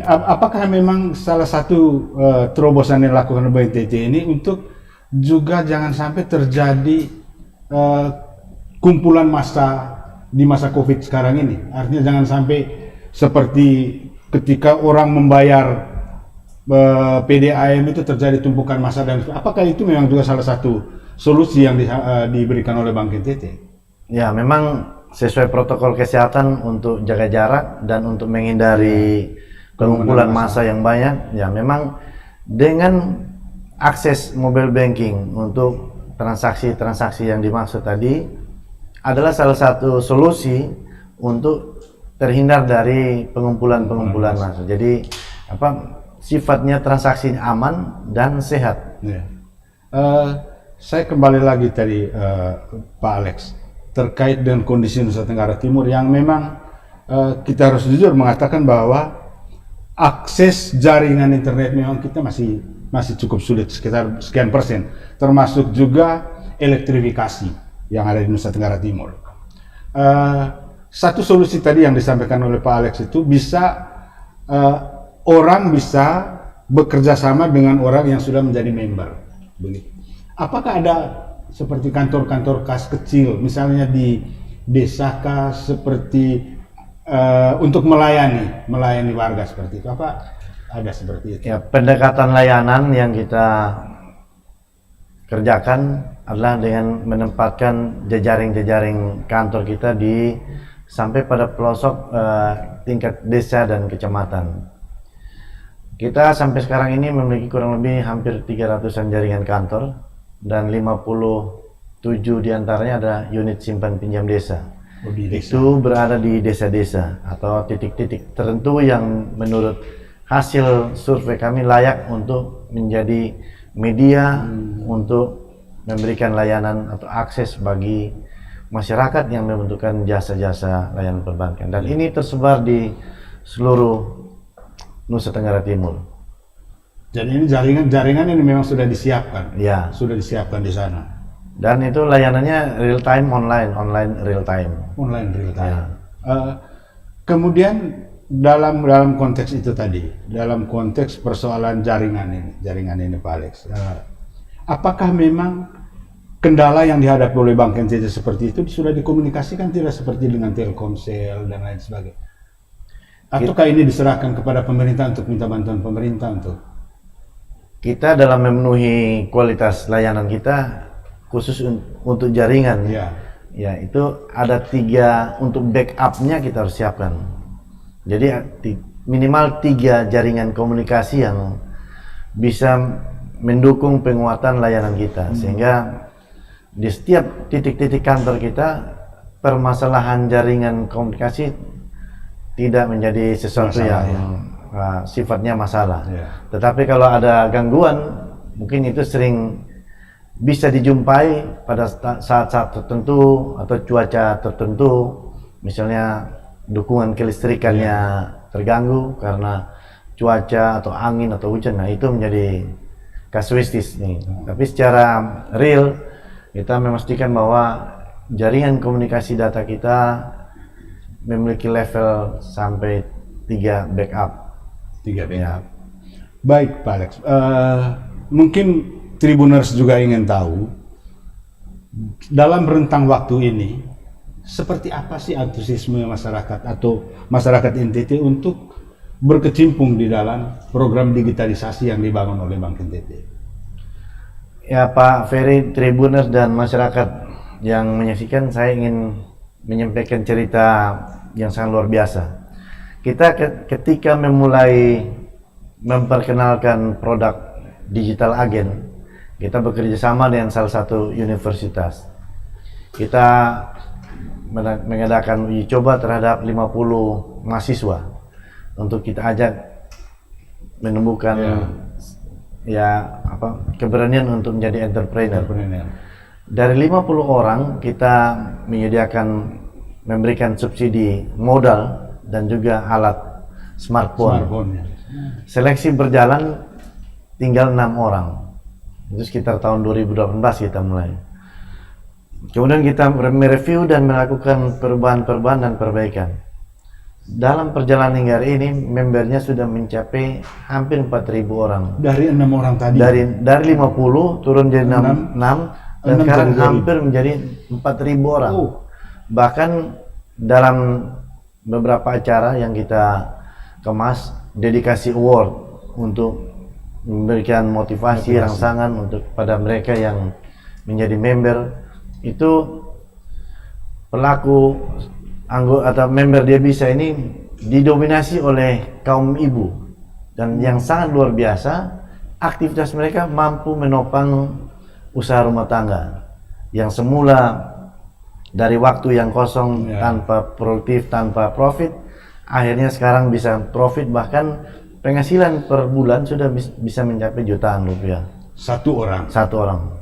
Apakah memang salah satu terobosan yang dilakukan oleh BNTT ini untuk juga jangan sampai terjadi eh, kumpulan massa di masa COVID sekarang ini? Artinya jangan sampai seperti ketika orang membayar PDAM itu terjadi tumpukan massa, dan apakah itu memang juga salah satu solusi yang diberikan oleh Bank NTT? Ya, memang sesuai protokol kesehatan untuk jaga jarak dan untuk menghindari pengumpulan massa yang banyak. Ya, memang dengan akses mobile banking untuk transaksi-transaksi yang dimaksud tadi adalah salah satu solusi untuk terhindar dari pengumpulan massa. Jadi sifatnya transaksi aman dan sehat. Ya. Saya kembali lagi tadi Pak Alex terkait dengan kondisi Nusa Tenggara Timur yang memang kita harus jujur mengatakan bahwa akses jaringan internet memang kita masih cukup sulit, sekitar sekian persen, termasuk juga elektrifikasi yang ada di Nusa Tenggara Timur. Satu solusi tadi yang disampaikan oleh Pak Alex itu bisa orang bisa bekerja sama dengan orang yang sudah menjadi member. Begitu. Apakah ada seperti kantor-kantor kas kecil, misalnya di desa kah, seperti untuk melayani warga seperti itu? Apa ada seperti itu? Ya, pendekatan layanan yang kita kerjakan adalah dengan menempatkan jejaring-jejaring kantor kita sampai pada pelosok tingkat desa dan kecamatan. Kita sampai sekarang ini memiliki kurang lebih hampir 300-an jaringan kantor dan 57 diantaranya ada unit simpan pinjam desa. Itu berada di desa-desa atau titik-titik tertentu yang menurut hasil survei kami layak untuk menjadi media untuk memberikan layanan atau akses bagi masyarakat yang membutuhkan jasa-jasa layanan perbankan. Dan ini tersebar di seluruh Nusa Tenggara Timur. Jadi ini jaringan ini memang sudah disiapkan. Ya. Sudah disiapkan di sana. Dan itu layanannya real time online real time. Online real time. Ya. Kemudian dalam konteks itu tadi, dalam konteks persoalan jaringan ini Pak Alex, apakah memang kendala yang dihadapi oleh Bank NTT seperti itu sudah dikomunikasikan tidak seperti dengan Telkomsel dan lain sebagainya? Ataukah ini diserahkan kepada pemerintah untuk minta bantuan pemerintah untuk? Kita dalam memenuhi kualitas layanan kita khusus untuk jaringan. Ya. Ya, itu ada 3 untuk backupnya kita harus siapkan. Jadi minimal 3 jaringan komunikasi yang bisa mendukung penguatan layanan kita, sehingga di setiap titik-titik kantor kita permasalahan jaringan komunikasi tidak menjadi sesuatu yang sifatnya masalah. Ya. Tetapi kalau ada gangguan, mungkin itu sering bisa dijumpai pada saat-saat tertentu atau cuaca tertentu, misalnya dukungan kelistrikannya terganggu karena cuaca atau angin atau hujan. Nah, itu menjadi kasuistis nih. Tapi secara real kita memastikan bahwa jaringan komunikasi data kita memiliki level sampai 3 backup. 3 backup. Baik Pak Alex, mungkin Tribuners juga ingin tahu dalam rentang waktu ini seperti apa sih antusiasme masyarakat atau masyarakat NTT untuk berkecimpung di dalam program digitalisasi yang dibangun oleh Bank NTT. Ya Pak Ferry, Tribuners dan masyarakat yang menyaksikan, saya ingin menyampaikan cerita yang sangat luar biasa. Kita ketika memulai memperkenalkan produk digital agent, kita bekerja sama dengan salah satu universitas. Kita mengadakan uji coba terhadap 50 mahasiswa untuk kita ajak menemukan keberanian untuk menjadi entrepreneur. Dari 50 orang kita memberikan subsidi modal dan juga alat smartphone. Seleksi berjalan tinggal 6 orang. Itu sekitar tahun 2018 kita mulai. Kemudian kita mereview dan melakukan perubahan-perubahan dan perbaikan. Dalam perjalanan hingga hari ini membernya sudah mencapai hampir 4.000 orang. Dari 6 orang tadi. Dari 50 turun jadi 6 dan 6 sekarang jadi 2.000. hampir menjadi 4.000 orang. Oh. Bahkan dalam beberapa acara yang kita kemas dedikasi award untuk memberikan motivasi rangsangan untuk pada mereka yang menjadi member, itu pelaku anggota atau member Dia Bisa ini didominasi oleh kaum ibu, dan yang sangat luar biasa aktivitas mereka mampu menopang usaha rumah tangga yang semula dari waktu yang kosong tanpa produktif, tanpa profit, akhirnya sekarang bisa profit, bahkan penghasilan per bulan sudah bisa mencapai jutaan rupiah. Satu orang. Satu orang.